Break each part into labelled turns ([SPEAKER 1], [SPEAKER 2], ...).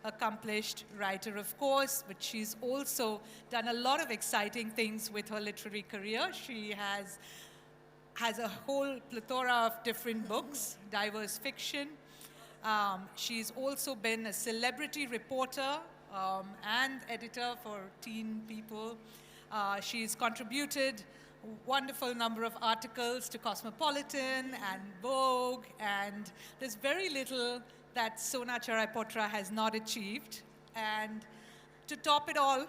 [SPEAKER 1] accomplished writer, of course, but she's also done a lot of exciting things with her literary career. She has a whole plethora of different books, diverse fiction. She's also been a celebrity reporter and editor for teen people. She's contributed a wonderful number of articles to Cosmopolitan and Vogue, and there's very little that Sona Charaipotra has not achieved. And to top it all,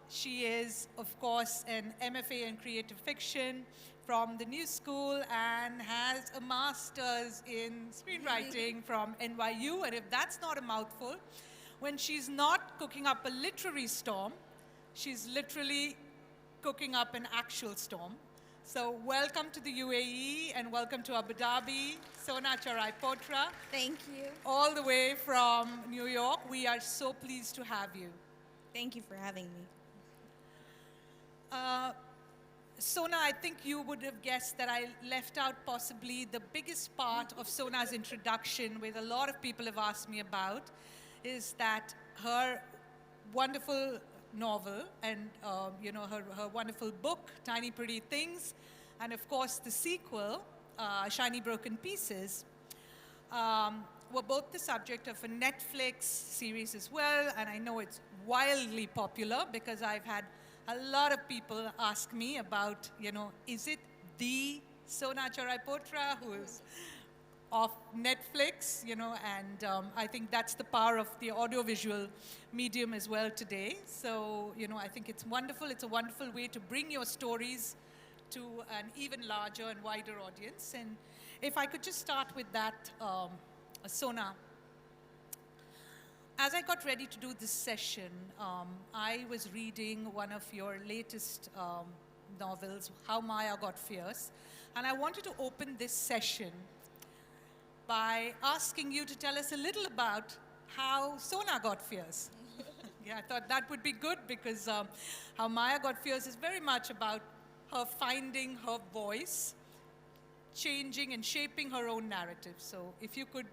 [SPEAKER 1] she is, of course, an MFA in creative fiction from the New School and has a master's in screenwriting from NYU. And if that's not a mouthful, when she's not cooking up a literary storm, she's literally cooking up an actual storm. So welcome to the UAE and welcome to Abu Dhabi, Sona Charaipotra.
[SPEAKER 2] Thank you.
[SPEAKER 1] All the way from New York. We are so pleased to have you.
[SPEAKER 2] Thank you for having me.
[SPEAKER 1] Sona, I think you would have guessed that I left out possibly the biggest part of Sona's introduction, which a lot of people have asked me about, is that her wonderful novel and her wonderful book, Tiny Pretty Things, and of course the sequel, Shiny Broken Pieces, were both the subject of a Netflix series as well, and I know it's wildly popular because I've had a lot of people ask me about, is it the Sona Charaipotra who is off Netflix, and I think that's the power of the audiovisual medium as well today. So, I think it's wonderful. It's a wonderful way to bring your stories to an even larger and wider audience. And if I could just start with that, Sona. As I got ready to do this session, I was reading one of your latest novels, How Maya Got Fierce, and I wanted to open this session by asking you to tell us a little about how Sona got fierce. Yeah, I thought that would be good because How Maya Got Fierce is very much about her finding her voice, changing and shaping her own narrative. So if you could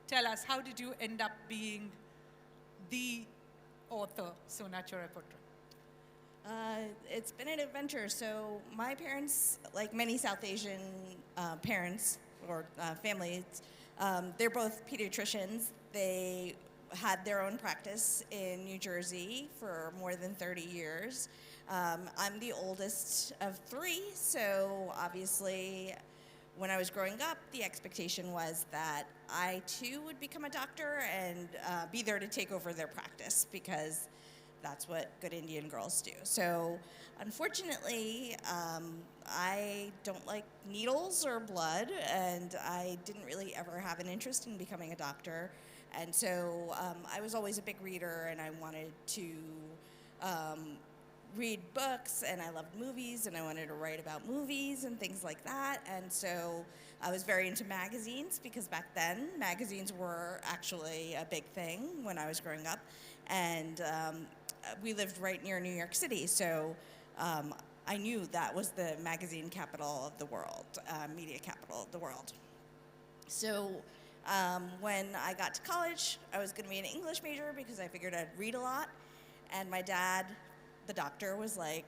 [SPEAKER 1] tell us, how did you end up being the author, Sona Charaipotra?
[SPEAKER 2] It's been an adventure. So my parents, like many South Asian parents or families, they're both pediatricians. They had their own practice in New Jersey for more than 30 years. I'm the oldest of three, so obviously when I was growing up, the expectation was that I too would become a doctor and be there to take over their practice because that's what good Indian girls do. So unfortunately, I don't like needles or blood, and I didn't really ever have an interest in becoming a doctor. And so I was always a big reader, and I wanted to read books, and I loved movies, and I wanted to write about movies and things like that. And so I was very into magazines because back then magazines were actually a big thing when I was growing up. And we lived right near New York City, so I knew that was the magazine capital of the world, media capital of the world. So when I got to college, I was going to be an English major because I figured I'd read a lot. And my dad, the doctor, was like,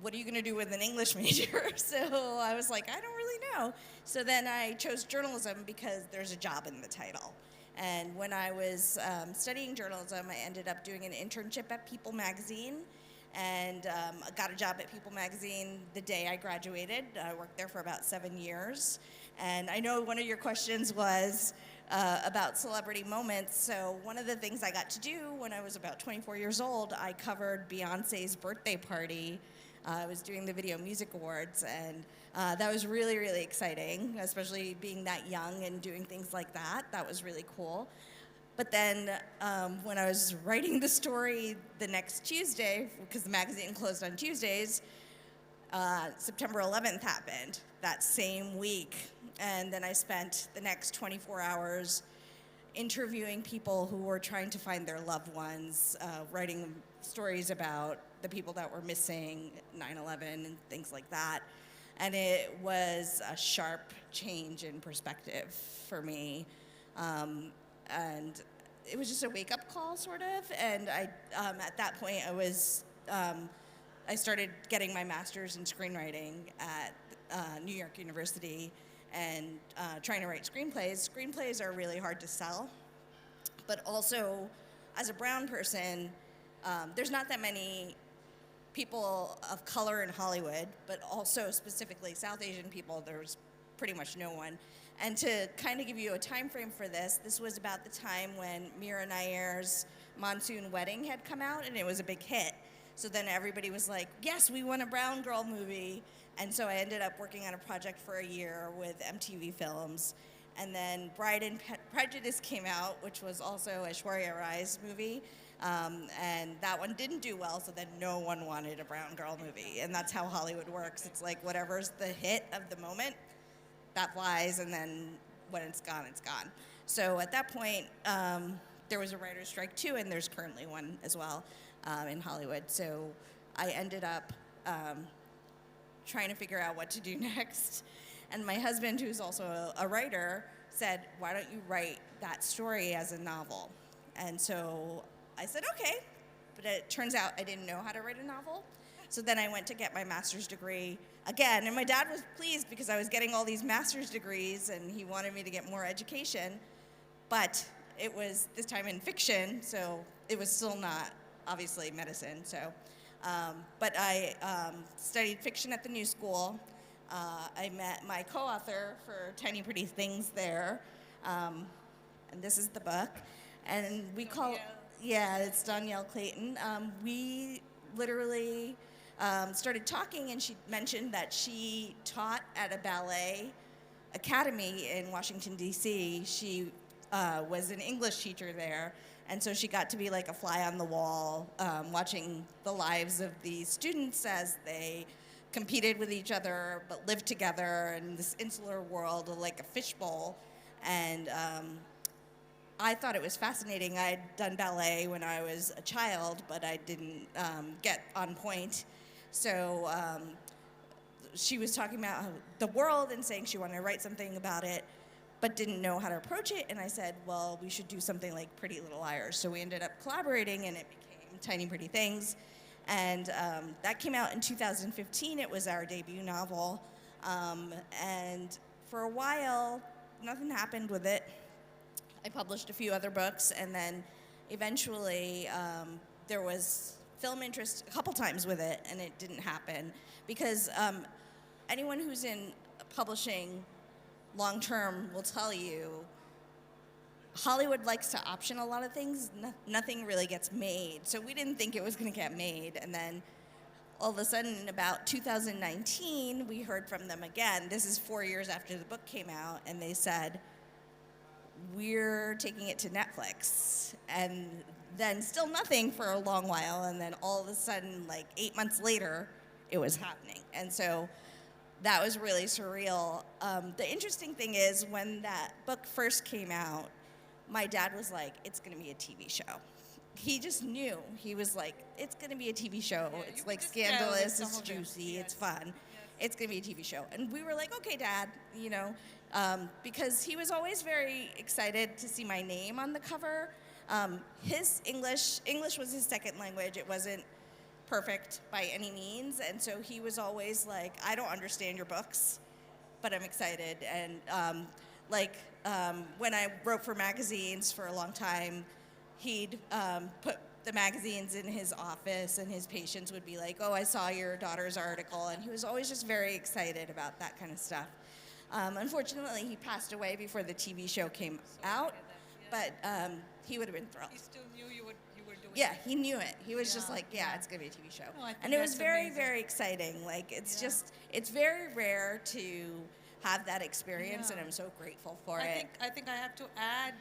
[SPEAKER 2] what are you going to do with an English major? So I was like, I don't really know. So then I chose journalism because there's a job in the title. And when I was studying journalism, I ended up doing an internship at People magazine, and got a job at People magazine the day I graduated. I worked there for about 7 years. And I know one of your questions was about celebrity moments. So one of the things I got to do when I was about 24 years old, I covered Beyonce's birthday party. I was doing the Video Music Awards, and that was really, really exciting, especially being that young and doing things like that. That was really cool. But then when I was writing the story the next Tuesday, because the magazine closed on Tuesdays, September 11th happened that same week. And then I spent the next 24 hours interviewing people who were trying to find their loved ones, writing stories about the people that were missing, 9/11 and things like that. And it was a sharp change in perspective for me. And it was just a wake-up call, sort of. And at that point, I started getting my master's in screenwriting at New York University and trying to write screenplays. Screenplays are really hard to sell, but also, as a brown person, there's not that many people of color in Hollywood, but also specifically South Asian people, there's pretty much no one. And to kind of give you a time frame for this was about the time when Mira Nair's Monsoon Wedding had come out, and it was a big hit. So then everybody was like, yes, we want a brown girl movie. And so I ended up working on a project for a year with MTV Films. And then Bride and Prejudice came out, which was also Aishwarya Rai's movie. And that one didn't do well, so then no one wanted a brown girl movie. And that's how Hollywood works. It's like whatever's the hit of the moment, that flies, and then when it's gone, it's gone. So at that point, there was a writer's strike too, and there's currently one as well in Hollywood. So I ended up trying to figure out what to do next. And my husband, who's also a writer, said, why don't you write that story as a novel? And so I said, okay, but it turns out I didn't know how to write a novel. So then I went to get my master's degree again, and my dad was pleased because I was getting all these master's degrees and he wanted me to get more education, but it was this time in fiction, so it was still not, obviously, medicine. So, but I studied fiction at the New School. I met my co-author for Tiny Pretty Things there, and this is the book. And we call, yeah, it's Danielle Clayton. We literally started talking, and she mentioned that she taught at a ballet academy in Washington, D.C. She was an English teacher there, and so she got to be like a fly on the wall, watching the lives of these students as they competed with each other but lived together in this insular world, like a fishbowl. And I thought it was fascinating. I'd done ballet when I was a child, but I didn't get on point. So she was talking about the world and saying she wanted to write something about it, but didn't know how to approach it. And I said, well, we should do something like Pretty Little Liars. So we ended up collaborating, and it became Tiny Pretty Things. And that came out in 2015. It was our debut novel. And for a while, nothing happened with it. I published a few other books, and then eventually there was film interest a couple times with it, and it didn't happen because anyone who's in publishing long-term will tell you Hollywood likes to option a lot of things. Nothing really gets made. So we didn't think it was going to get made. And then all of a sudden, in about 2019, we heard from them again. This is 4 years after the book came out, and they said, we're taking it to Netflix. And then still nothing for a long while, and then all of a sudden, like 8 months later, it was happening. And so that was really surreal. The interesting thing is, when that book first came out, my dad was like, it's going to be a TV show. He just knew. He was like, it's going to be a TV show.
[SPEAKER 1] Yeah,
[SPEAKER 2] it's like scandalous, it's juicy,
[SPEAKER 1] yes.
[SPEAKER 2] it's fun.
[SPEAKER 1] Yes.
[SPEAKER 2] It's going to be a TV show. And we were like, okay, Dad, you know, because he was always very excited to see my name on the cover. His English was his second language. It wasn't perfect by any means. And so he was always like, I don't understand your books, but I'm excited. And when I wrote for magazines for a long time, he'd put the magazines in his office, and his patients would be like, oh, I saw your daughter's article. And he was always just very excited about that kind of stuff. Unfortunately, he passed away before the TV show came out, but he would have been thrilled.
[SPEAKER 1] He still knew you were doing
[SPEAKER 2] Yeah,
[SPEAKER 1] it.
[SPEAKER 2] he knew it. He was just
[SPEAKER 1] Yeah,
[SPEAKER 2] like,
[SPEAKER 1] yeah.
[SPEAKER 2] it's going to be a TV show.
[SPEAKER 1] No, I think
[SPEAKER 2] And it was
[SPEAKER 1] that's
[SPEAKER 2] very,
[SPEAKER 1] amazing.
[SPEAKER 2] very exciting. Like, it's
[SPEAKER 1] Yeah.
[SPEAKER 2] just, it's very rare to have that experience,
[SPEAKER 1] Yeah.
[SPEAKER 2] and I'm so grateful for
[SPEAKER 1] I
[SPEAKER 2] it.
[SPEAKER 1] think I have to add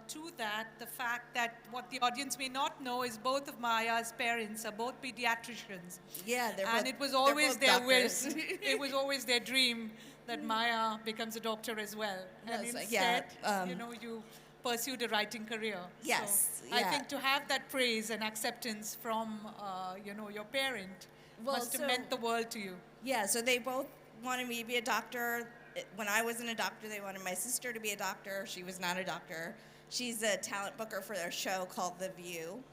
[SPEAKER 1] to that the fact that what the audience may not know is both of Maya's parents are both pediatricians.
[SPEAKER 2] Yeah, they're both,
[SPEAKER 1] And it was
[SPEAKER 2] they're
[SPEAKER 1] always
[SPEAKER 2] both
[SPEAKER 1] their
[SPEAKER 2] doctors.
[SPEAKER 1] wish. It was always their dream that Maya becomes a doctor as well. And
[SPEAKER 2] Yes,
[SPEAKER 1] instead,
[SPEAKER 2] yeah,
[SPEAKER 1] you pursued a writing career.
[SPEAKER 2] Yes,
[SPEAKER 1] So I
[SPEAKER 2] yeah.
[SPEAKER 1] think to have that praise and acceptance from, your parent
[SPEAKER 2] Well,
[SPEAKER 1] must have
[SPEAKER 2] so-
[SPEAKER 1] meant the world to you.
[SPEAKER 2] Yeah, so they both wanted me to be a doctor. When I wasn't a doctor, they wanted my sister to be a doctor. She was not a doctor. She's a talent booker for a show called The View.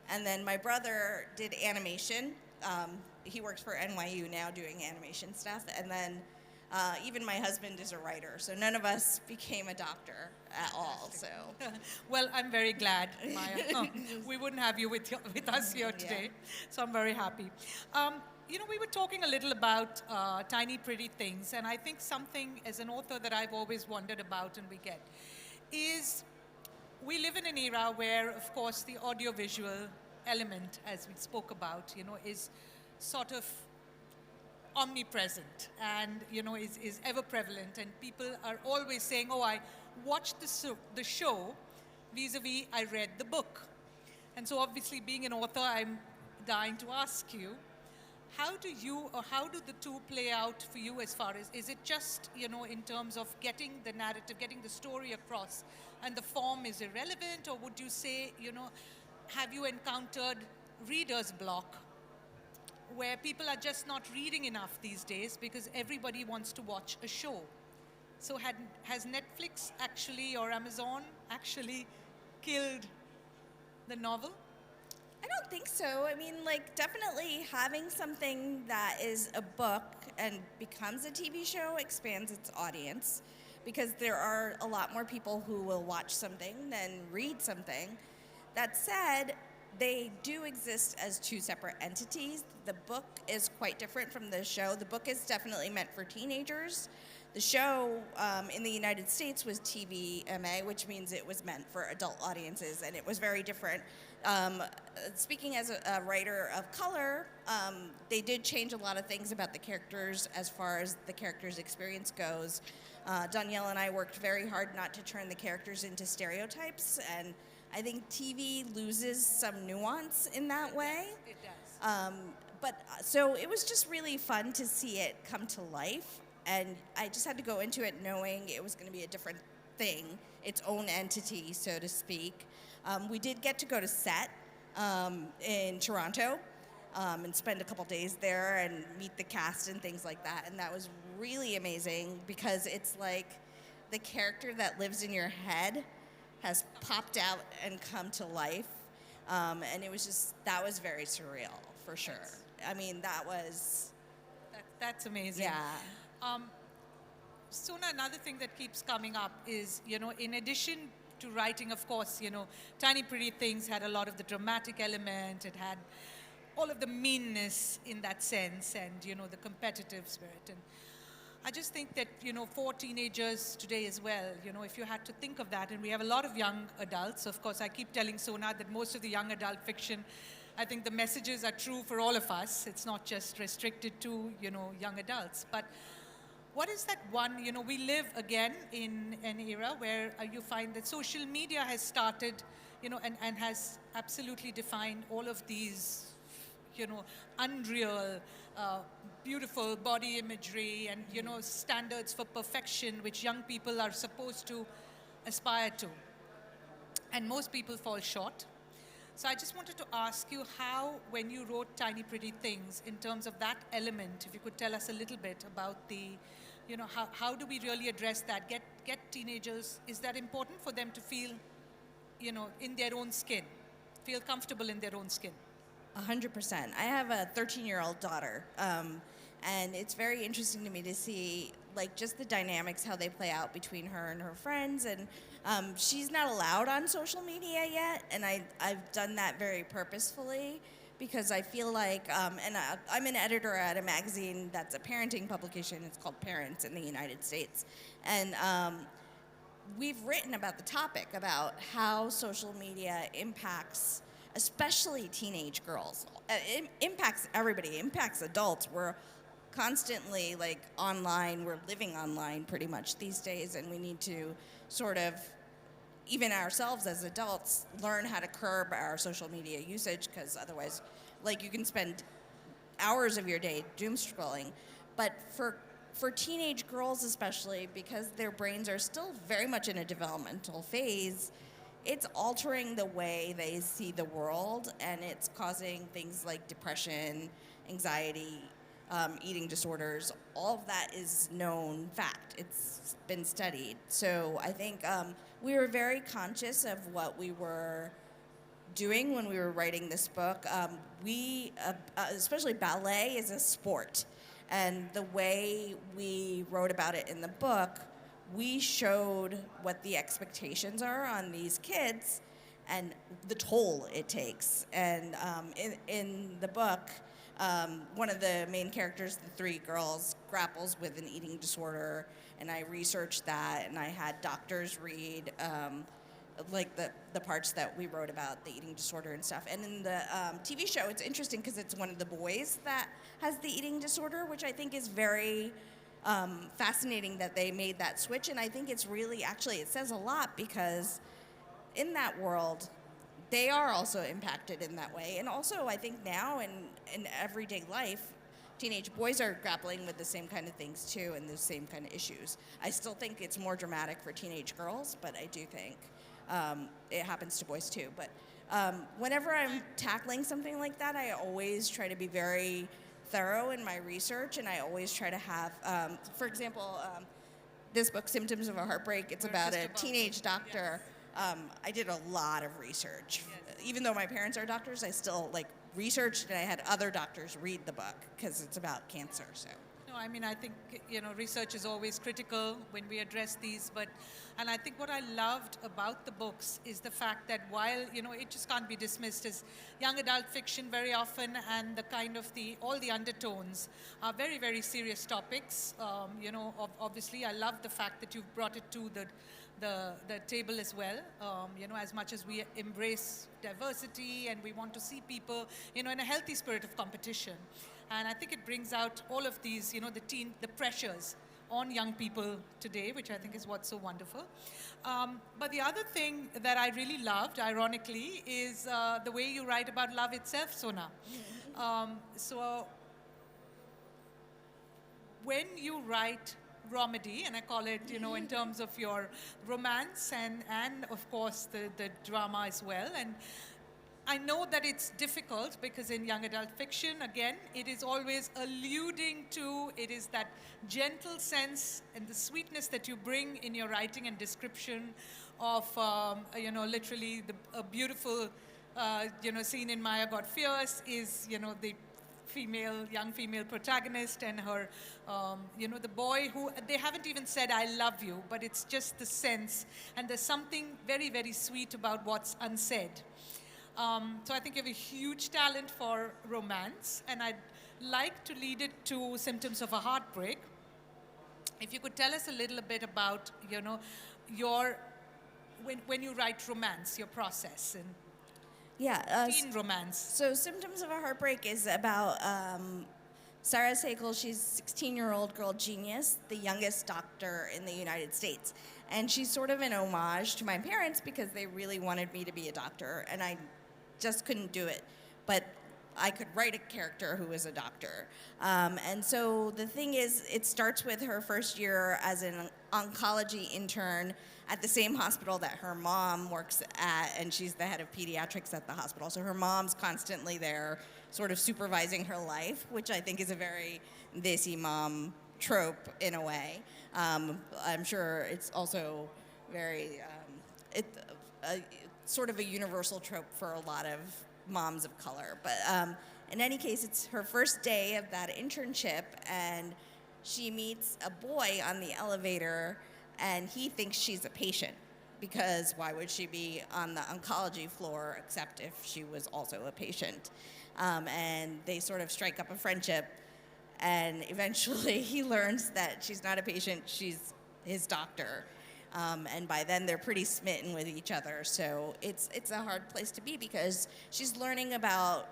[SPEAKER 2] And then my brother did animation. He works for NYU now doing animation stuff. And then even my husband is a writer. So none of us became a doctor at all. So
[SPEAKER 1] Well, I'm very glad, Maya. We wouldn't have you with us here today, so I'm very happy. We were talking a little about tiny, pretty things, and I think something as an author that I've always wondered about and we get is we live in an era where, of course, the audiovisual element, as we spoke about, is sort of omnipresent and is ever prevalent, and people are always saying, oh, I watched the show vis-a-vis I read the book. And so obviously being an author, I'm dying to ask you, how do the two play out for you? As far as, is it just in terms of getting the narrative, getting the story across, and the form is irrelevant? Or would you say, have you encountered reader's block, where people are just not reading enough these days because everybody wants to watch a show? So has Netflix actually, or Amazon actually, killed the novel?
[SPEAKER 2] I don't think so. I mean, definitely having something that is a book and becomes a TV show expands its audience, because there are a lot more people who will watch something than read something. That said, they do exist as two separate entities. The book is quite different from the show. The book is definitely meant for teenagers. The show in the United States was TVMA, which means it was meant for adult audiences, and it was very different. Speaking as a writer of color, they did change a lot of things about the characters as far as the characters' experience goes. Danielle and I worked very hard not to turn the characters into stereotypes, and I think TV loses some nuance in that way.
[SPEAKER 1] It does.
[SPEAKER 2] So it was just really fun to see it come to life, and I just had to go into it knowing it was going to be a different thing, its own entity, so to speak. We did get to go to set in Toronto and spend a couple days there and meet the cast and things like that, and that was really amazing, because it's like the character that lives in your head has popped out and come to life, and that was very surreal, for sure. I mean,
[SPEAKER 1] That's amazing.
[SPEAKER 2] Yeah.
[SPEAKER 1] Sona, another thing that keeps coming up is, in addition to writing, of course, Tiny Pretty Things had a lot of the dramatic element. It had all of the meanness in that sense, and, the competitive spirit. And I just think that, for teenagers today as well, if you had to think of that, and we have a lot of young adults. Of course, I keep telling Sona that most of the young adult fiction, I think the messages are true for all of us. It's not just restricted to, young adults. But what is that one, we live again in an era where you find that social media has started, and has absolutely defined all of these, unreal, beautiful body imagery and, standards for perfection, which young people are supposed to aspire to. And most people fall short. So I just wanted to ask you how, when you wrote Tiny Pretty Things, in terms of that element, if you could tell us a little bit about the, how do we really address that? Get teenagers, is that important for them to feel, in their own skin, feel comfortable in their own skin?
[SPEAKER 2] 100%. I have a 13-year-old daughter, and it's very interesting to me to see just the dynamics, how they play out between her and her friends. And she's not allowed on social media yet, and I've done that very purposefully, because I feel like, I'm an editor at a magazine that's a parenting publication. It's called Parents in the United States. And we've written about the topic, about how social media impacts especially teenage girls. It impacts everybody. It impacts adults. We're constantly online. We're living online pretty much these days, and we need to sort of, even ourselves as adults, learn how to curb our social media usage, because otherwise, you can spend hours of your day doom scrolling. But for teenage girls especially, because their brains are still very much in a developmental phase, it's altering the way they see the world, and it's causing things like depression, anxiety, eating disorders. All of that is known fact. It's been studied. So I think we were very conscious of what we were doing when we were writing this book. Especially ballet, is a sport. And the way we wrote about it in the book, we showed what the expectations are on these kids and the toll it takes. And in the book, one of the main characters, the three girls, grapples with an eating disorder, and I researched that, and I had doctors read like the parts that we wrote about the eating disorder and stuff. And in the TV show, it's interesting because it's one of the boys that has the eating disorder, which I think is very fascinating that they made that switch. And I think it's really, actually, it says a lot because in that world, they are also impacted in that way. And also, I think now in everyday life, teenage boys are grappling with the same kind of things too and the same kind of issues. I still think it's more dramatic for teenage girls, but I do think it happens to boys too. But whenever I'm tackling something like that, I always try to be very thorough in my research, and I always try to have, for example, this book, Symptoms of a Heartbreak, it's about a teenage doctor.
[SPEAKER 1] Yes.
[SPEAKER 2] I did a lot of research.
[SPEAKER 1] Yes.
[SPEAKER 2] Even though my parents are doctors, I still researched, and I had other doctors read the book because it's about cancer. So.
[SPEAKER 1] No, I mean, I think, research is always critical when we address these, and I think what I loved about the books is the fact that while, it just can't be dismissed as young adult fiction very often, and the kind of all the undertones are very, very serious topics. Obviously, I love the fact that you've brought it to the table as well, as much as we embrace diversity and we want to see people, in a healthy spirit of competition. And I think it brings out all of these, the pressures on young people today, which I think is what's so wonderful. But the other thing that I really loved, ironically, is the way you write about love itself, Sona. So when you write romedy, and I call it, in terms of your romance and of course the drama as well. And I know that it's difficult because in young adult fiction, again, it is always alluding to, it is that gentle sense and the sweetness that you bring in your writing and description of, literally a beautiful, scene in Maya Got Fierce is, the young female protagonist and her, the boy who, they haven't even said, I love you, but it's just the sense. And there's something very, very sweet about what's unsaid. So I think you have a huge talent for romance, and I'd like to lead it to Symptoms of a Heartbreak. If you could tell us a little bit about, when you write romance, your process and teen romance.
[SPEAKER 2] So Symptoms of a Heartbreak is about Sarah Sakel. She's a 16-year-old girl genius, the youngest doctor in the United States. And she's sort of an homage to my parents because they really wanted me to be a doctor, and I just couldn't do it. But I could write a character who was a doctor. And so the thing is, it starts with her first year as an oncology intern at the same hospital that her mom works at, and she's the head of pediatrics at the hospital. So her mom's constantly there sort of supervising her life, which I think is a very desi mom trope in a way. I'm sure it's also very, sort of a universal trope for a lot of moms of color. But in any case, it's her first day of that internship, and she meets a boy on the elevator, and he thinks she's a patient, because why would she be on the oncology floor except if she was also a patient? And they sort of strike up a friendship, and eventually he learns that she's not a patient, she's his doctor. And by then they're pretty smitten with each other. So it's a hard place to be because she's learning about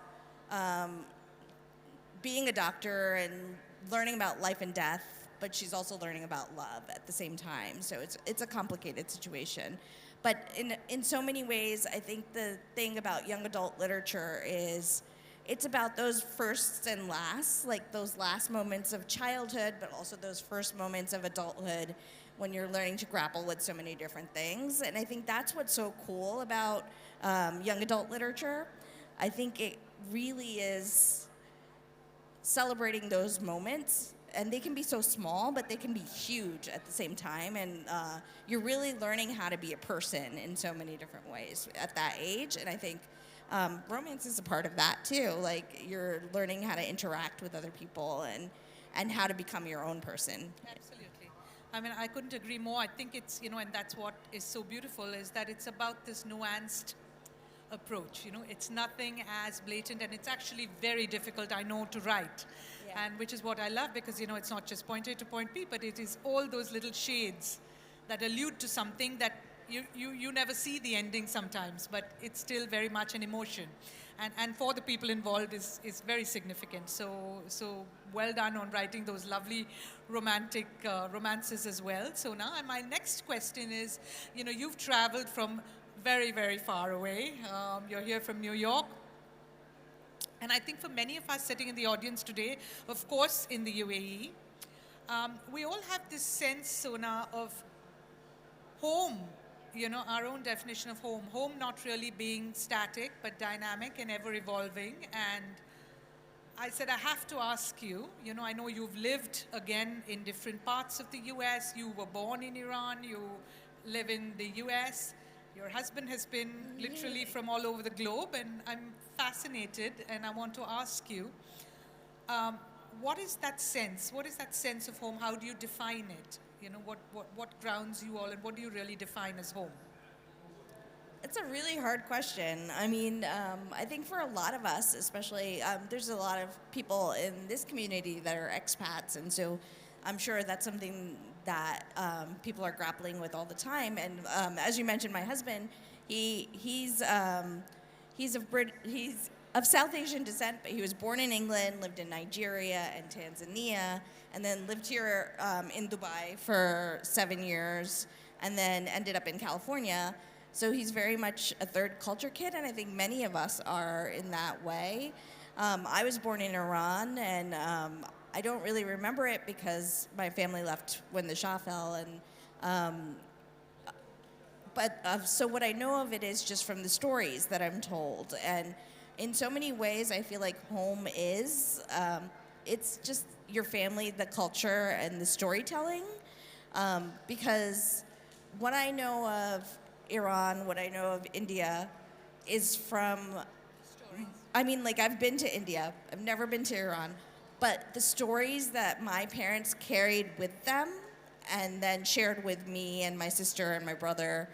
[SPEAKER 2] being a doctor and learning about life and death, but she's also learning about love at the same time. So it's a complicated situation. But in so many ways, I think the thing about young adult literature is it's about those firsts and lasts, like those last moments of childhood, but also those first moments of adulthood when you're learning to grapple with so many different things. And I think that's what's so cool about young adult literature. I think it really is celebrating those moments and they can be so small, but they can be huge at the same time. And you're really learning how to be a person in so many different ways at that age. And I think romance is a part of that too. Like you're learning how to interact with other people and how to become your own person.
[SPEAKER 1] Absolutely. I mean, I couldn't agree more. I think it's, and that's what is so beautiful, is that it's about this nuanced approach. It's nothing as blatant, and it's actually very difficult, I know, to write.
[SPEAKER 2] Yeah.
[SPEAKER 1] And which is what I love, because, it's not just point A to point B, but it is all those little shades that allude to something that you never see the ending sometimes, but it's still very much an emotion. And for the people involved is very significant. So well done on writing those lovely romantic romances as well. So now my next question is, you've traveled from very, very far away. You're here from New York. And I think for many of us sitting in the audience today, of course in the UAE, we all have this sense, Sona, of home, our own definition of home. Home not really being static, but dynamic and ever evolving. And I said, I have to ask you, I know you've lived again in different parts of the US. You were born in Iran. You live in the US. Your husband has been literally from all over the globe. And I'm fascinated, and I want to ask you, what is that sense? What is that sense of home? How do you define it? What grounds you all, and what do you really define as home?
[SPEAKER 2] It's a really hard question. I mean, I think for a lot of us, especially, there's a lot of people in this community that are expats, and so I'm sure that's something that people are grappling with all the time. And as you mentioned, my husband, he's of South Asian descent, but he was born in England, lived in Nigeria and Tanzania, and then lived here in Dubai for 7 years, and then ended up in California. So he's very much a third culture kid, and I think many of us are in that way. I was born in Iran, and I don't really remember it because my family left when the Shah fell, and so what I know of it is just from the stories that I'm told. And in so many ways, I feel like home is, it's just your family, the culture, and the storytelling. Because what I know of Iran, what I know of India, is from,
[SPEAKER 1] Stories.
[SPEAKER 2] I mean, like, I've been to India. I've never been to Iran. But the stories that my parents carried with them and then shared with me and my sister and my brother,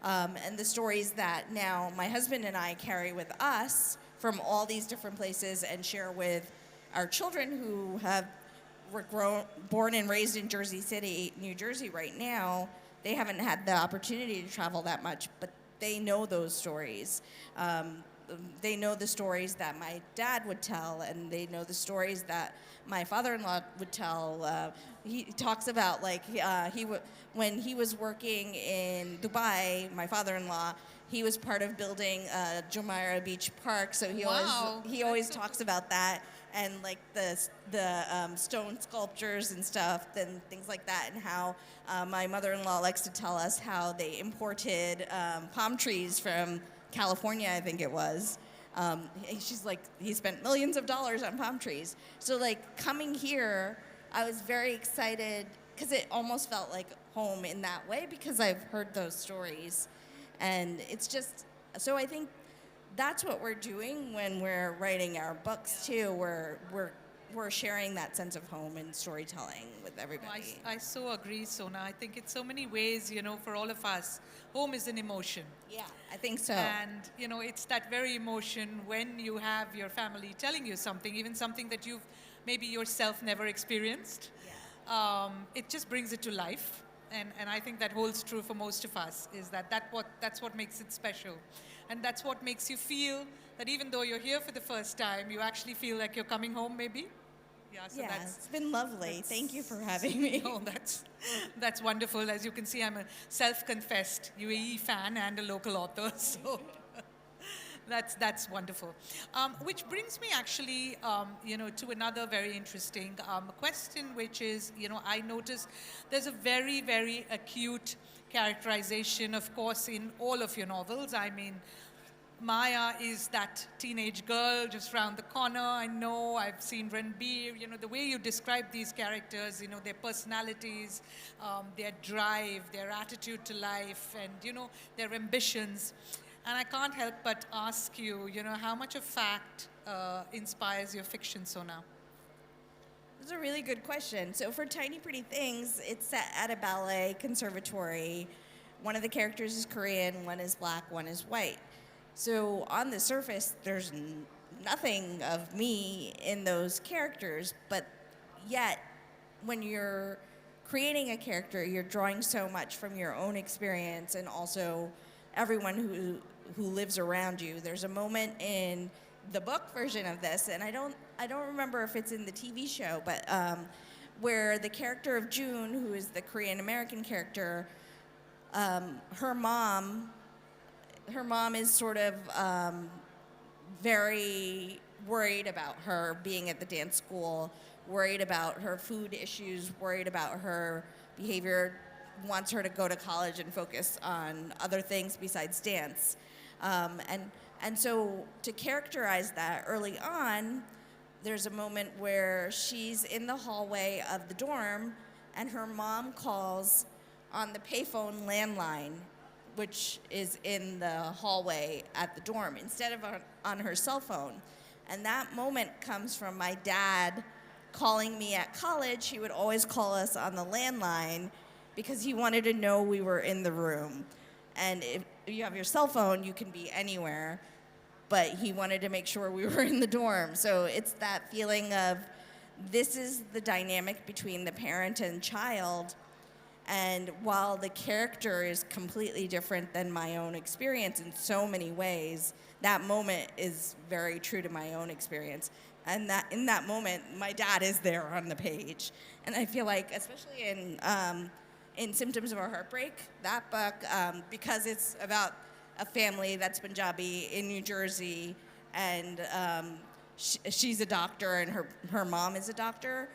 [SPEAKER 2] and the stories that now my husband and I carry with us from all these different places and share with our children who were born and raised in Jersey City, New Jersey right now. They haven't had the opportunity to travel that much, but they know those stories. They know the stories that my dad would tell, and they know the stories that my father-in-law would tell. He talks about, like, when he was working in Dubai, my father-in-law, he was part of building Jumeirah Beach Park, so he always talks about that, and like the stone sculptures and stuff and things like that, and how my mother-in-law likes to tell us how they imported palm trees from California, I think it was. She's like, he spent millions of dollars on palm trees. So like coming here, I was very excited because it almost felt like home in that way because I've heard those stories. And it's just, so I think that's what we're doing when we're writing our books too. We're sharing that sense of home and storytelling with everybody.
[SPEAKER 1] I so agree, Sona. I think in so many ways, for all of us, home is an emotion.
[SPEAKER 2] Yeah, I think so.
[SPEAKER 1] And, it's that very emotion when you have your family telling you something, even something that you've maybe yourself never experienced.
[SPEAKER 2] Yeah.
[SPEAKER 1] It just brings it to life. And I think that holds true for most of us, is that's what makes it special. And that's what makes you feel that even though you're here for the first time, you actually feel like you're coming home maybe.
[SPEAKER 2] Yeah, it's been lovely. Thank you for having me.
[SPEAKER 1] Oh, that's wonderful. As you can see, I'm a self-confessed UAE fan and a local author, so that's wonderful. Which brings me actually, to another very interesting question, which is, I noticed there's a very, very acute characterization, of course, in all of your novels. I mean, Maya is that teenage girl just round the corner. I know, I've seen Ranbir, the way you describe these characters, their personalities, their drive, their attitude to life, and, their ambitions. And I can't help but ask you, how much of fact inspires your fiction, Sona?
[SPEAKER 2] That's a really good question. So for Tiny Pretty Things, it's set at a ballet conservatory. One of the characters is Korean, one is black, one is white. So on the surface, there's nothing of me in those characters, but yet when you're creating a character, you're drawing so much from your own experience and also everyone who lives around you. There's a moment in the book version of this, and I don't remember if it's in the TV show, but where the character of June, who is the Korean American character, her mom is sort of very worried about her being at the dance school, worried about her food issues, worried about her behavior, wants her to go to college and focus on other things besides dance. And so to characterize that early on, there's a moment where she's in the hallway of the dorm and her mom calls on the payphone landline, which is in the hallway at the dorm, instead of on her cell phone. And that moment comes from my dad calling me at college. He would always call us on the landline because he wanted to know we were in the room. And if you have your cell phone, you can be anywhere. But he wanted to make sure we were in the dorm. So it's that feeling of this is the dynamic between the parent and child. And while the character is completely different than my own experience in so many ways, that moment is very true to my own experience. And that in that moment, my dad is there on the page. And I feel like, especially in Symptoms of a Heartbreak, that book, because it's about a family that's Punjabi in New Jersey, and she's a doctor and her mom is a doctor,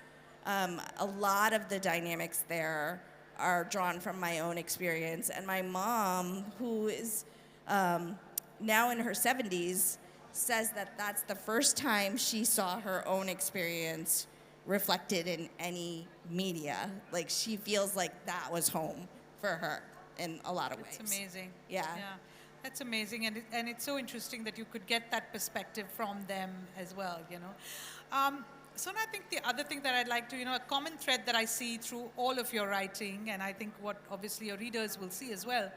[SPEAKER 2] a lot of the dynamics there are drawn from my own experience. And my mom, who is now in her 70s, says that that's the first time she saw her own experience reflected in any media. Like, she feels like that was home for her in a lot of ways.
[SPEAKER 1] It's amazing.
[SPEAKER 2] Yeah.
[SPEAKER 1] That's amazing, and it's so interesting that you could get that perspective from them as well, So I think the other thing that I'd like to, a common thread that I see through all of your writing, and I think what obviously your readers will see as well,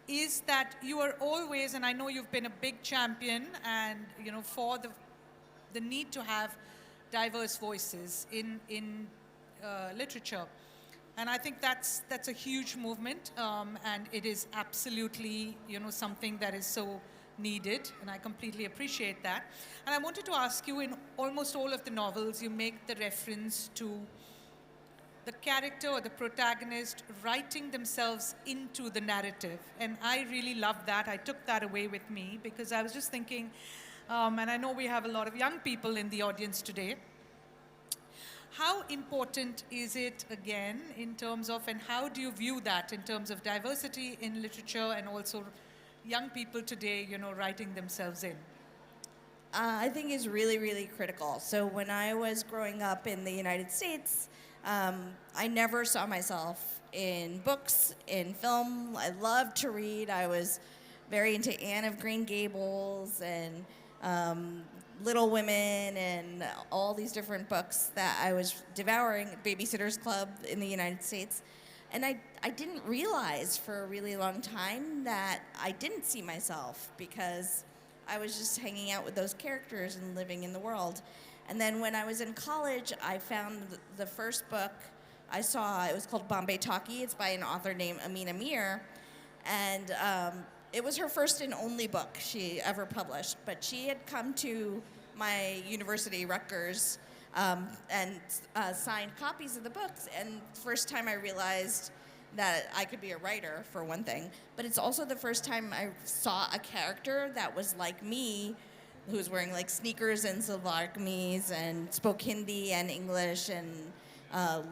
[SPEAKER 1] is that you are always, and I know you've been a big champion, and for the need to have diverse voices in literature. And I think that's a huge movement, and it is absolutely, something that is so needed, and I completely appreciate that. And I wanted to ask you, in almost all of the novels, you make the reference to the character or the protagonist writing themselves into the narrative. And I really love that. I took that away with me because I was just thinking, and I know we have a lot of young people in the audience today, how important is it, again, in terms of, and how do you view that in terms of diversity in literature and also young people today, writing themselves in?
[SPEAKER 2] I think is really, really critical. So when I was growing up in the United States, I never saw myself in books, in film. I loved to read. I was very into Anne of Green Gables and Little Women and all these different books that I was devouring, Babysitter's Club in the United States. And I didn't realize for a really long time that I didn't see myself because I was just hanging out with those characters and living in the world. And then when I was in college, I found the first book I saw. It was called Bombay Talkie. It's by an author named Amina Mir. And it was her first and only book she ever published. But she had come to my university, Rutgers, and signed copies of the books. And first time I realized that I could be a writer, for one thing. But it's also the first time I saw a character that was like me, who was wearing like sneakers and salwar kameez and spoke Hindi and English and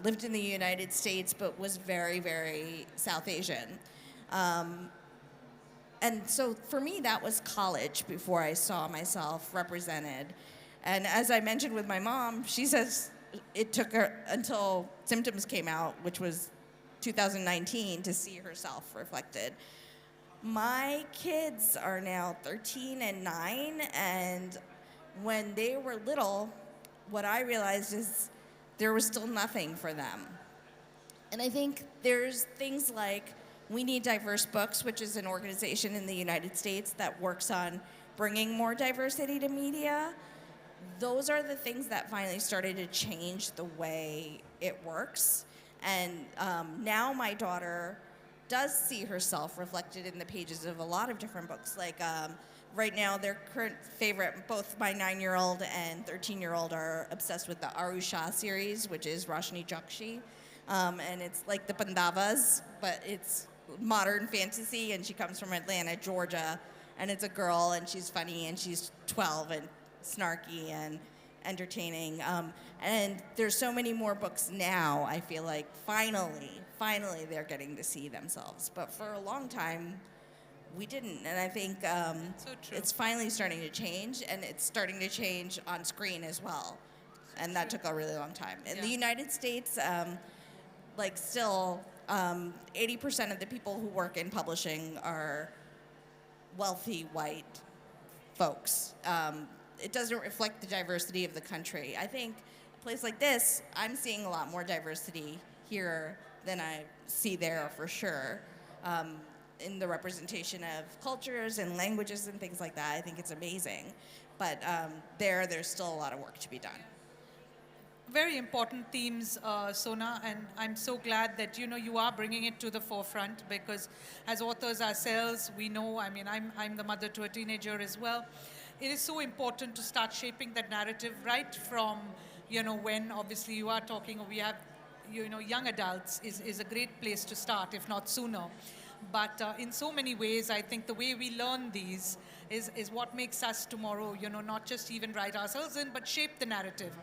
[SPEAKER 2] lived in the United States, but was very, very South Asian. and so for me, that was college before I saw myself represented. And as I mentioned with my mom, she says it took her until Symptoms came out, which was 2019, to see herself reflected. My kids are now 13 and 9, and when they were little, what I realized is there was still nothing for them. And I think there's things like We Need Diverse Books, which is an organization in the United States that works on bringing more diversity to media. Those are the things that finally started to change the way it works. And now my daughter does see herself reflected in the pages of a lot of different books. Like right now, their current favorite, both my 9-year-old and 13-year-old are obsessed with the Arusha series, which is Roshni Chokshi. And it's like the Pandavas, but it's modern fantasy, and she comes from Atlanta, Georgia, and it's a girl, and she's funny, and she's 12 and snarky and entertaining. And there's so many more books now, I feel like finally they're getting to see themselves. But for a long time, we didn't. And I think
[SPEAKER 1] So true.
[SPEAKER 2] it's finally starting to change, and it's starting to change on screen as well. And that took a really long time. In the
[SPEAKER 1] Yeah.
[SPEAKER 2] United States, like still 80% of the people who work in publishing are wealthy white folks. It doesn't reflect the diversity of the country. I think a place like this, I'm seeing a lot more diversity here than I see there for sure. In the representation of cultures and languages and things like that, I think it's amazing. But there's still a lot of work to be done.
[SPEAKER 1] Very important themes, Sona, and I'm so glad that you are bringing it to the forefront, because as authors ourselves, we know. I mean, I'm the mother to a teenager as well. It is so important to start shaping that narrative right from when obviously you are talking. We have young adults is a great place to start, if not sooner. But in so many ways, I think the way we learn these is what makes us tomorrow. Not just even write ourselves in, but shape the narrative.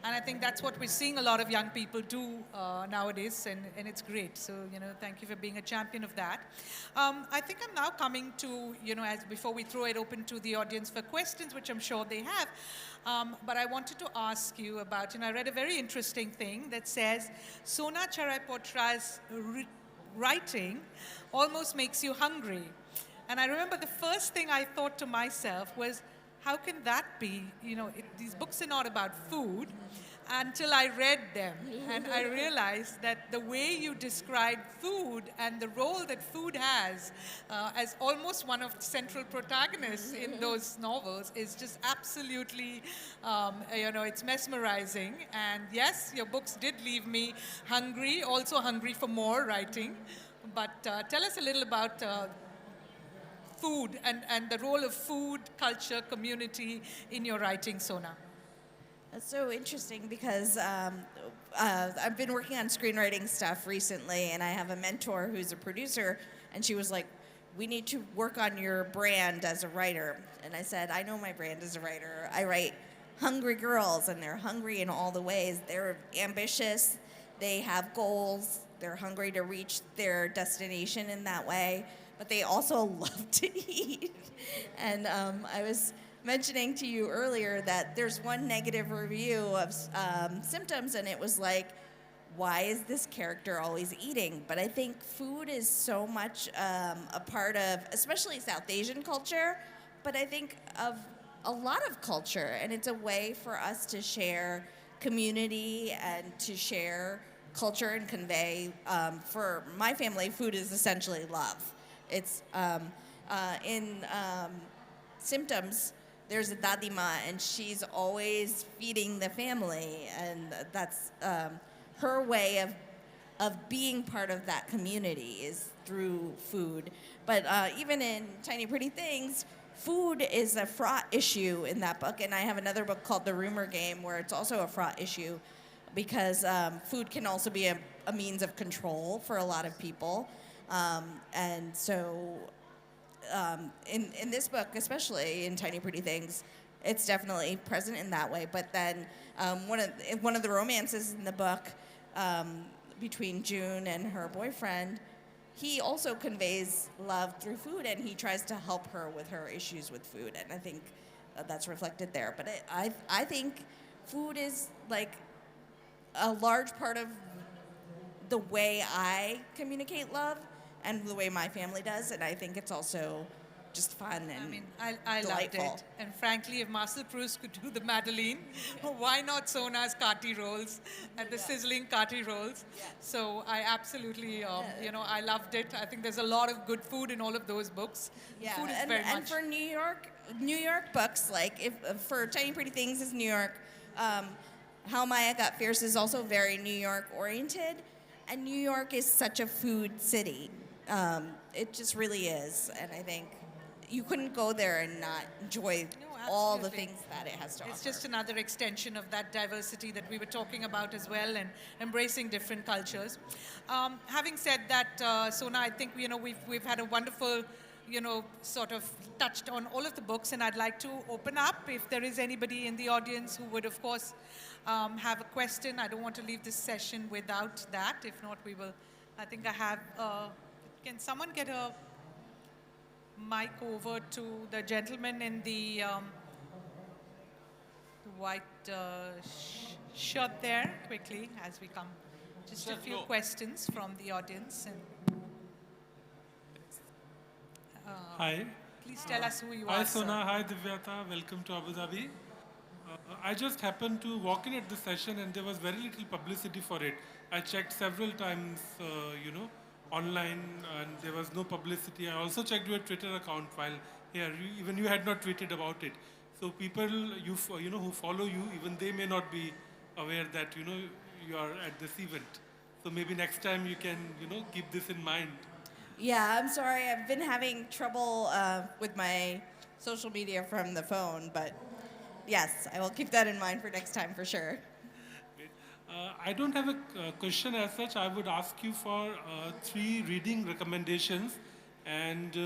[SPEAKER 1] And I think that's what we're seeing a lot of young people do nowadays, and it's great. So, thank you for being a champion of that. I think I'm now coming to, as before we throw it open to the audience for questions, which I'm sure they have. But I wanted to ask you about, I read a very interesting thing that says, Sona Charaipotra's writing almost makes you hungry. And I remember the first thing I thought to myself was, how can that be? These books are not about food, until I read them. And I realized that the way you describe food and the role that food has as almost one of the central protagonists in those novels is just absolutely, it's mesmerizing. And yes, your books did leave me hungry, also hungry for more writing. But tell us a little about food and the role of food, culture, community in your writing, Sona.
[SPEAKER 2] That's so interesting because I've been working on screenwriting stuff recently, and I have a mentor who's a producer, and she was like, we need to work on your brand as a writer. And I said, I know my brand as a writer. I write hungry girls, and they're hungry in all the ways. They're ambitious, they have goals, they're hungry to reach their destination in that way, but they also love to eat. And I was mentioning to you earlier that there's one negative review of Symptoms, and it was like, why is this character always eating? But I think food is so much a part of, especially South Asian culture, but I think of a lot of culture, and it's a way for us to share community and to share culture and convey. For my family, food is essentially love. It's in Symptoms, there's a dadima, and she's always feeding the family, and that's her way of being part of that community is through food. But even in Tiny Pretty Things, food is a fraught issue in that book, and I have another book called The Rumor Game where it's also a fraught issue because food can also be a means of control for a lot of people. And so in this book, especially in Tiny Pretty Things, it's definitely present in that way. But then one of the romances in the book between June and her boyfriend, he also conveys love through food, and he tries to help her with her issues with food, and I think that's reflected there. But I think food is like a large part of the way I communicate love and the way my family does, and I think it's also just fun and
[SPEAKER 1] I mean, I loved
[SPEAKER 2] delightful.
[SPEAKER 1] it. And frankly, if Marcel Proust could do the Madeleine, why not Sona's Kati rolls and the sizzling Kati rolls?
[SPEAKER 2] Yes.
[SPEAKER 1] So I absolutely, I loved it. I think there's a lot of good food in all of those books.
[SPEAKER 2] Yeah,
[SPEAKER 1] Food is
[SPEAKER 2] and,
[SPEAKER 1] very
[SPEAKER 2] and
[SPEAKER 1] much.
[SPEAKER 2] for New York books, like if for Tiny Pretty Things is New York, How Maya Got Fierce is also very New York oriented, and New York is such a food city. It just really is, and I think you couldn't go there and not enjoy
[SPEAKER 1] No,
[SPEAKER 2] all the
[SPEAKER 1] absolutely.
[SPEAKER 2] things that it has to
[SPEAKER 1] It's
[SPEAKER 2] offer.
[SPEAKER 1] just another extension of that diversity that we were talking about as well, and embracing different cultures. Having said that, Sona, I think we've had a wonderful, sort of touched on all of the books, and I'd like to open up if there is anybody in the audience who would, of course, have a question. I don't want to leave this session without that. If not, we will. I think I have. Can someone get a mic over to the gentleman in the white shirt there quickly as we come. Just a few questions from the audience. And,
[SPEAKER 3] Hi.
[SPEAKER 1] please tell us who you
[SPEAKER 3] Hi
[SPEAKER 1] are, sir.
[SPEAKER 3] Sona, hi Divyata, welcome to Abu Dhabi. I just happened to walk in at the session and there was very little publicity for it. I checked several times, online and there was no publicity. I also checked your Twitter account while here, even you had not tweeted about it. So people who follow you, even they may not be aware that you are at this event. So maybe next time you can keep this in mind.
[SPEAKER 2] Yeah, I'm sorry. I've been having trouble with my social media from the phone, but yes, I will keep that in mind for next time for sure.
[SPEAKER 3] I don't have a question as such. I would ask you for 3 reading recommendations and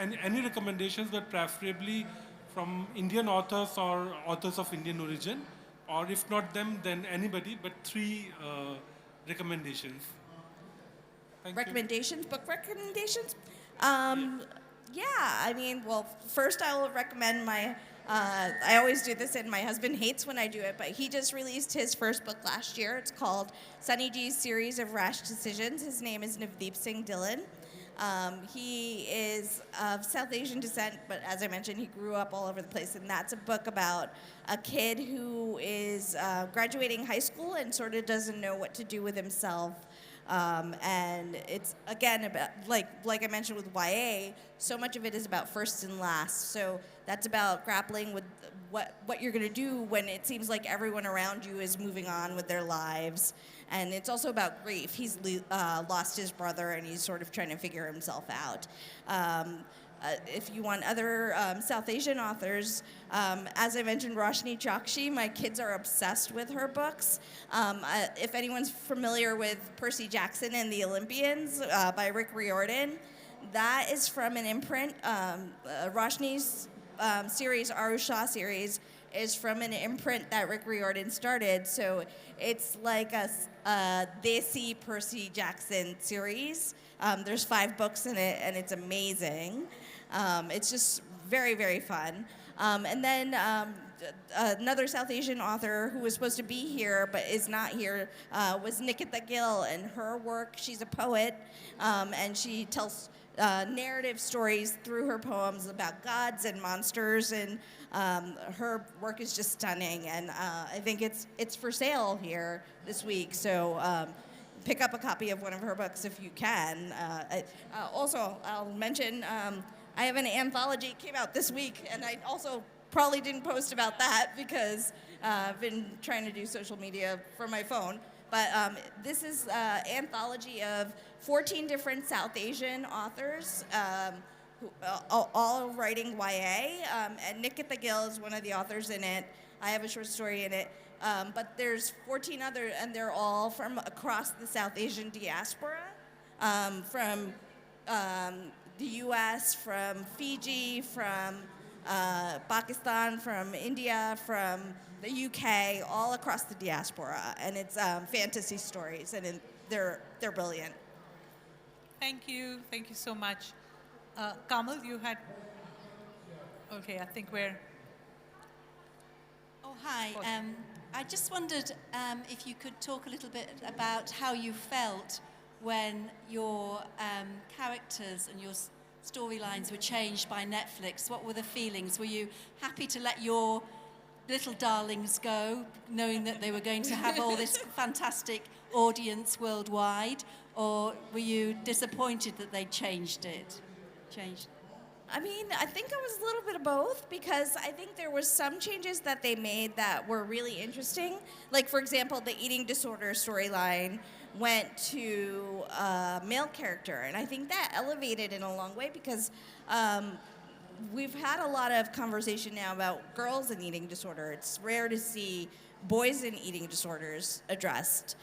[SPEAKER 3] any recommendations, but preferably from Indian authors or authors of Indian origin, or if not them, then anybody, but 3 recommendations. Thank you.
[SPEAKER 2] Recommendations, book recommendations. Yeah, I mean, well, first I will recommend my. I always do this, and my husband hates when I do it, but he just released his first book last year. It's called Sunny G's Series of Rash Decisions. His name is Navdeep Singh Dhillon. He is of South Asian descent, but as I mentioned, he grew up all over the place, and that's a book about a kid who is graduating high school and sort of doesn't know what to do with himself. And it's again about like I mentioned with YA, so much of it is about first and last. So that's about grappling with what you're going to do when it seems like everyone around you is moving on with their lives. And it's also about grief. He's lost his brother, and he's sort of trying to figure himself out. If you want other South Asian authors, as I mentioned, Roshni Chokshi, my kids are obsessed with her books. If anyone's familiar with Percy Jackson and the Olympians by Rick Riordan, that is from an imprint. Roshni's series, Arusha series, is from an imprint that Rick Riordan started. So it's like a Desi Percy Jackson series. There's 5 books in it, and it's amazing. It's just very, very fun. And then another South Asian author who was supposed to be here but is not here was Nikita Gill, and her work, she's a poet, and she tells narrative stories through her poems about gods and monsters, and her work is just stunning, and I think it's for sale here this week, so pick up a copy of one of her books if you can. Also, I'll mention I have an anthology, came out this week, and I also probably didn't post about that because I've been trying to do social media from my phone. But this is an anthology of 14 different South Asian authors, who, all writing YA. And Nikita Gill is one of the authors in it. I have a short story in it. But there's 14 other, and they're all from across the South Asian diaspora, from the U.S., from Fiji, from Pakistan, from India, from the UK, all across the diaspora, and it's fantasy stories, and they're brilliant.
[SPEAKER 1] Thank you. Thank you so much. Kamal, you had. Okay, I think we're.
[SPEAKER 4] Oh, hi.
[SPEAKER 1] Pause.
[SPEAKER 4] I just wondered if you could talk a little bit about how you felt when your characters and your storylines were changed by Netflix. What were the feelings? Were you happy to let your little darlings go, knowing that they were going to have all this fantastic audience worldwide? Or were you disappointed that they changed it?
[SPEAKER 2] I mean, I think I was a little bit of both because I think there was some changes that they made that were really interesting. Like, for example, the eating disorder storyline went to a male character, and I think that elevated in a long way because we've had a lot of conversation now about girls and eating disorder. It's rare to see boys and eating disorders addressed.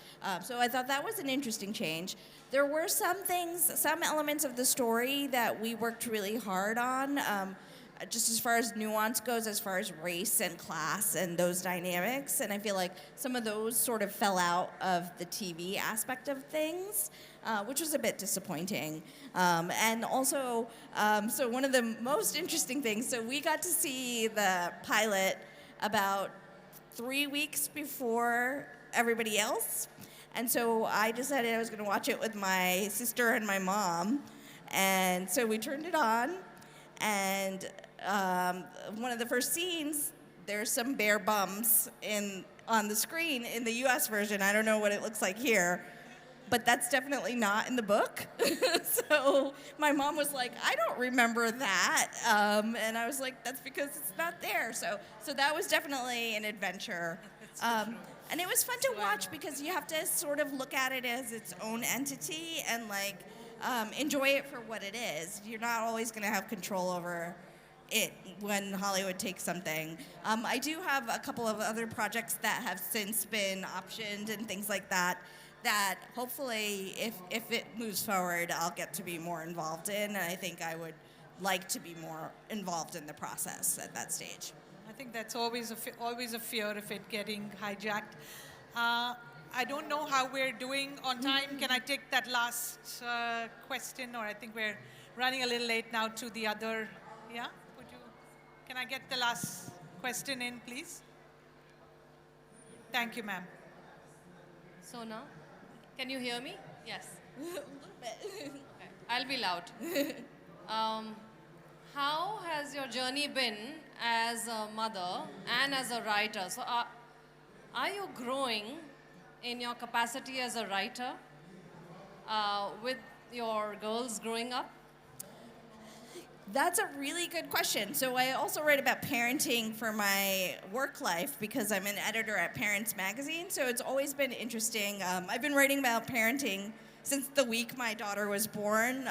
[SPEAKER 2] So I thought that was an interesting change. There were some things, some elements of the story that we worked really hard on, just as far as nuance goes, as far as race and class and those dynamics. And I feel like some of those sort of fell out of the TV aspect of things, which was a bit disappointing. And also, so one of the most interesting things, so we got to see the pilot about 3 weeks before everybody else. And so I decided I was going to watch it with my sister and my mom. And so we turned it on. And one of the first scenes, there's some bare bums on the screen in the US version. I don't know what it looks like here. But that's definitely not in the book. So my mom was like, I don't remember that. And I was like, that's because it's not there. So that was definitely an adventure. And it was fun to watch because you have to sort of look at it as its own entity and like enjoy it for what it is. You're not always going to have control over it when Hollywood takes something. I do have a couple of other projects that have since been optioned and things like that hopefully if it moves forward, I'll get to be more involved in. And I think I would like to be more involved in the process at that stage.
[SPEAKER 1] I think that's always a fear of it getting hijacked. I don't know how we're doing on time. Can I take that last question? Or I think we're running a little late now to the other. Yeah? Can I get the last question in, please? Thank you, ma'am.
[SPEAKER 5] Sona, can you hear me? Yes.
[SPEAKER 2] A little bit.
[SPEAKER 5] Okay. I'll be loud. How has your journey been as a mother and as a writer? So are you growing in your capacity as a writer with your girls growing up?
[SPEAKER 2] That's a really good question. So I also write about parenting for my work life because I'm an editor at Parents Magazine. So it's always been interesting. I've been writing about parenting since the week my daughter was born.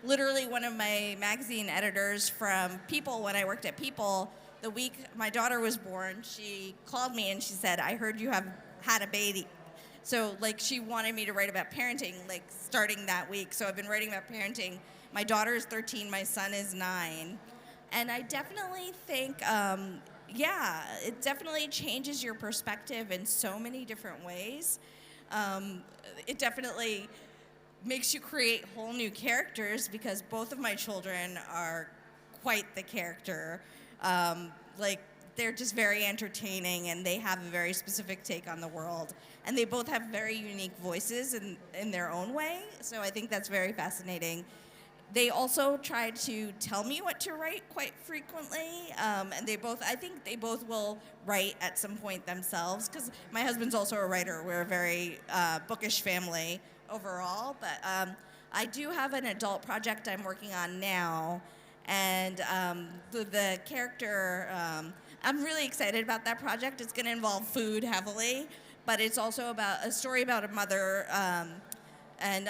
[SPEAKER 2] Literally one of my magazine editors from People, when I worked at People, the week my daughter was born, she called me and she said, I heard you have had a baby. So like she wanted me to write about parenting like starting that week. So I've been writing about parenting. My daughter is 13, my son is 9. And I definitely think, it definitely changes your perspective in so many different ways. It definitely makes you create whole new characters because both of my children are quite the character. They're just very entertaining and they have a very specific take on the world. And they both have very unique voices in their own way. So I think that's very fascinating. They also try to tell me what to write quite frequently, and I think they both will write at some point themselves, because my husband's also a writer. We're a very bookish family overall, but I do have an adult project I'm working on now, and the character, I'm really excited about that project. It's going to involve food heavily, but it's also about a story about a mother, and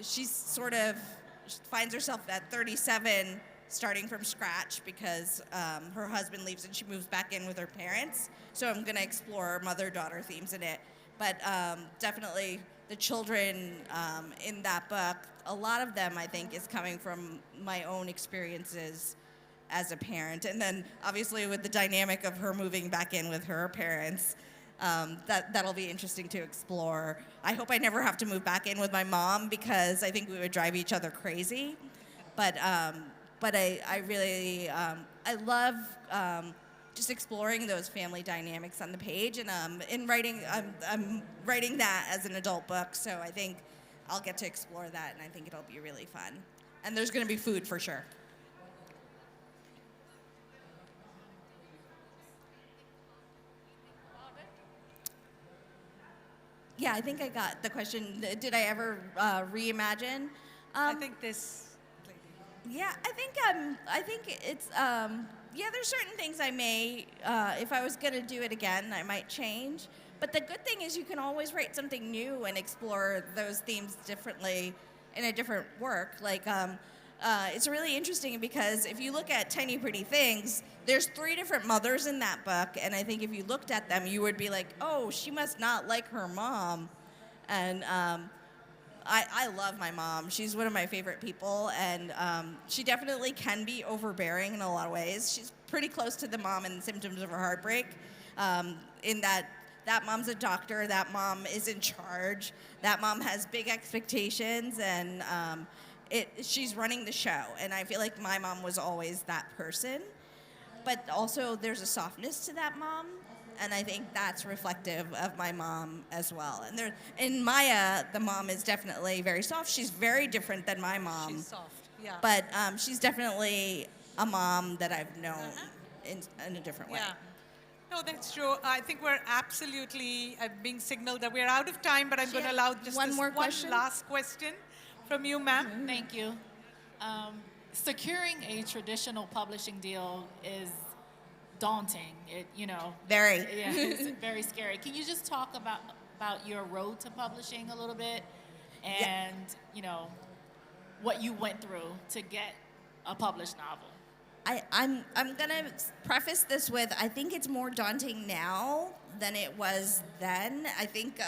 [SPEAKER 2] she's sort of finds herself at 37 starting from scratch because her husband leaves and she moves back in with her parents. So I'm going to explore mother-daughter themes in it. But definitely the children in that book, a lot of them I think is coming from my own experiences as a parent. And then obviously with the dynamic of her moving back in with her parents, That'll be interesting to explore. I hope I never have to move back in with my mom because I think we would drive each other crazy. But I really I love just exploring those family dynamics on the page, and in writing I'm writing that as an adult book, so I think I'll get to explore that, and I think it'll be really fun. And there's going to be food for sure. Yeah, I think I got the question. Did I ever reimagine?
[SPEAKER 1] I think this lady.
[SPEAKER 2] Yeah, I think it's yeah. There's certain things I may, if I was gonna do it again, I might change. But the good thing is you can always write something new and explore those themes differently in a different work. Like it's really interesting because if you look at Tiny Pretty Things, there's 3 different mothers in that book, and I think if you looked at them, you would be like, oh, she must not like her mom. And I love my mom. She's one of my favorite people, and she definitely can be overbearing in a lot of ways. She's pretty close to the mom in Symptoms of Her Heartbreak, in that mom's a doctor, that mom is in charge, that mom has big expectations, and she's running the show. And I feel like my mom was always that person. But also there's a softness to that mom, and I think that's reflective of my mom as well. And in Maya, the mom is definitely very soft. She's very different than my mom.
[SPEAKER 1] She's soft, yeah.
[SPEAKER 2] But she's definitely a mom that I've known in a different way.
[SPEAKER 1] Yeah. No, that's true. I think we're absolutely being signaled that we're out of time, but I'm going to allow just
[SPEAKER 2] one more question?
[SPEAKER 1] last question from you, ma'am.
[SPEAKER 6] Thank you. Securing a traditional publishing deal is daunting.
[SPEAKER 2] Very.
[SPEAKER 6] Yeah, it's very scary. Can you just talk about your road to publishing a little bit, and what you went through to get a published novel?
[SPEAKER 2] I'm gonna preface this with, I think it's more daunting now than it was then. I think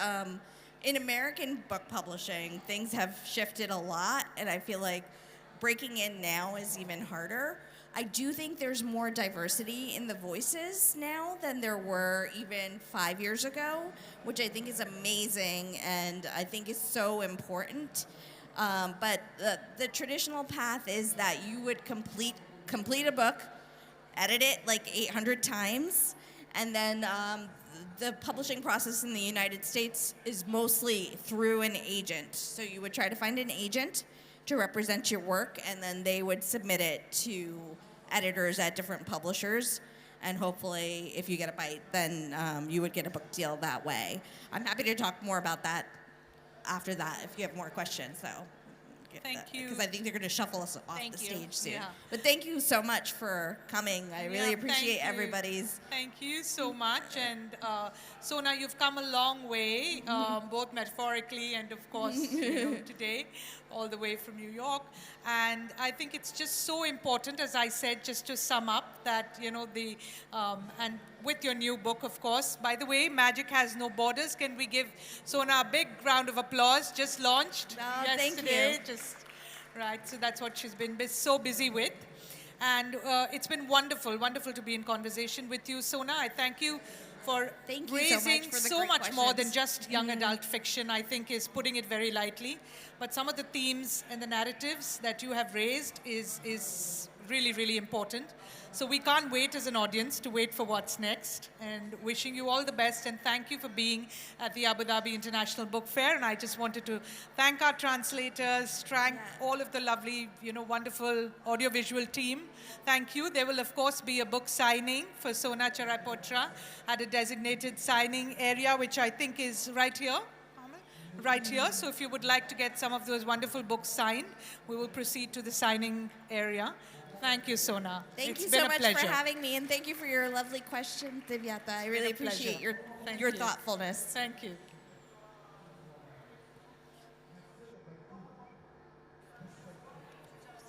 [SPEAKER 2] in American book publishing, things have shifted a lot, and I feel like breaking in now is even harder. I do think there's more diversity in the voices now than there were even 5 years ago, which I think is amazing and I think is so important. But the traditional path is that you would complete a book, edit it like 800 times, and then the publishing process in the United States is mostly through an agent. So you would try to find an agent to represent your work, and then they would submit it to editors at different publishers, and hopefully if you get a bite, then you would get a book deal that way. I'm happy to talk more about that after that if you have more questions, though.
[SPEAKER 1] Thank you.
[SPEAKER 2] Because I think they're going to shuffle us off the stage soon.
[SPEAKER 1] Yeah.
[SPEAKER 2] But thank you so much for coming. I really appreciate
[SPEAKER 1] thank you.
[SPEAKER 2] everybody's.
[SPEAKER 1] Thank you so much. And Sona, you've come a long way, both metaphorically and, of course, today, all the way from New York. And I think it's just so important, as I said, just to sum up, that, and with your new book, of course. By the way, Magic Has No Borders. Can we give Sona a big round of applause? Just launched yesterday.
[SPEAKER 2] Thank you.
[SPEAKER 1] Right, so that's what she's been so busy with. And it's been wonderful to be in conversation with you, Sona. I thank you for raising so much more than just young adult fiction, I think is putting it very lightly. But some of the themes and the narratives that you have raised is really, really important. So we can't wait as an audience to wait for what's next, and wishing you all the best, and thank you for being at the Abu Dhabi International Book Fair. And I just wanted to thank our translators, thank all of the lovely, wonderful audiovisual team. Thank you. There will, of course, be a book signing for Sona Charapotra at a designated signing area, which I think is right here. Right here. So if you would like to get some of those wonderful books signed, we will proceed to the signing area. Thank you, Sona.
[SPEAKER 2] Thank you so much for having me, and thank you for your lovely question, Divyata. I really appreciate your thoughtfulness.
[SPEAKER 1] Thank you.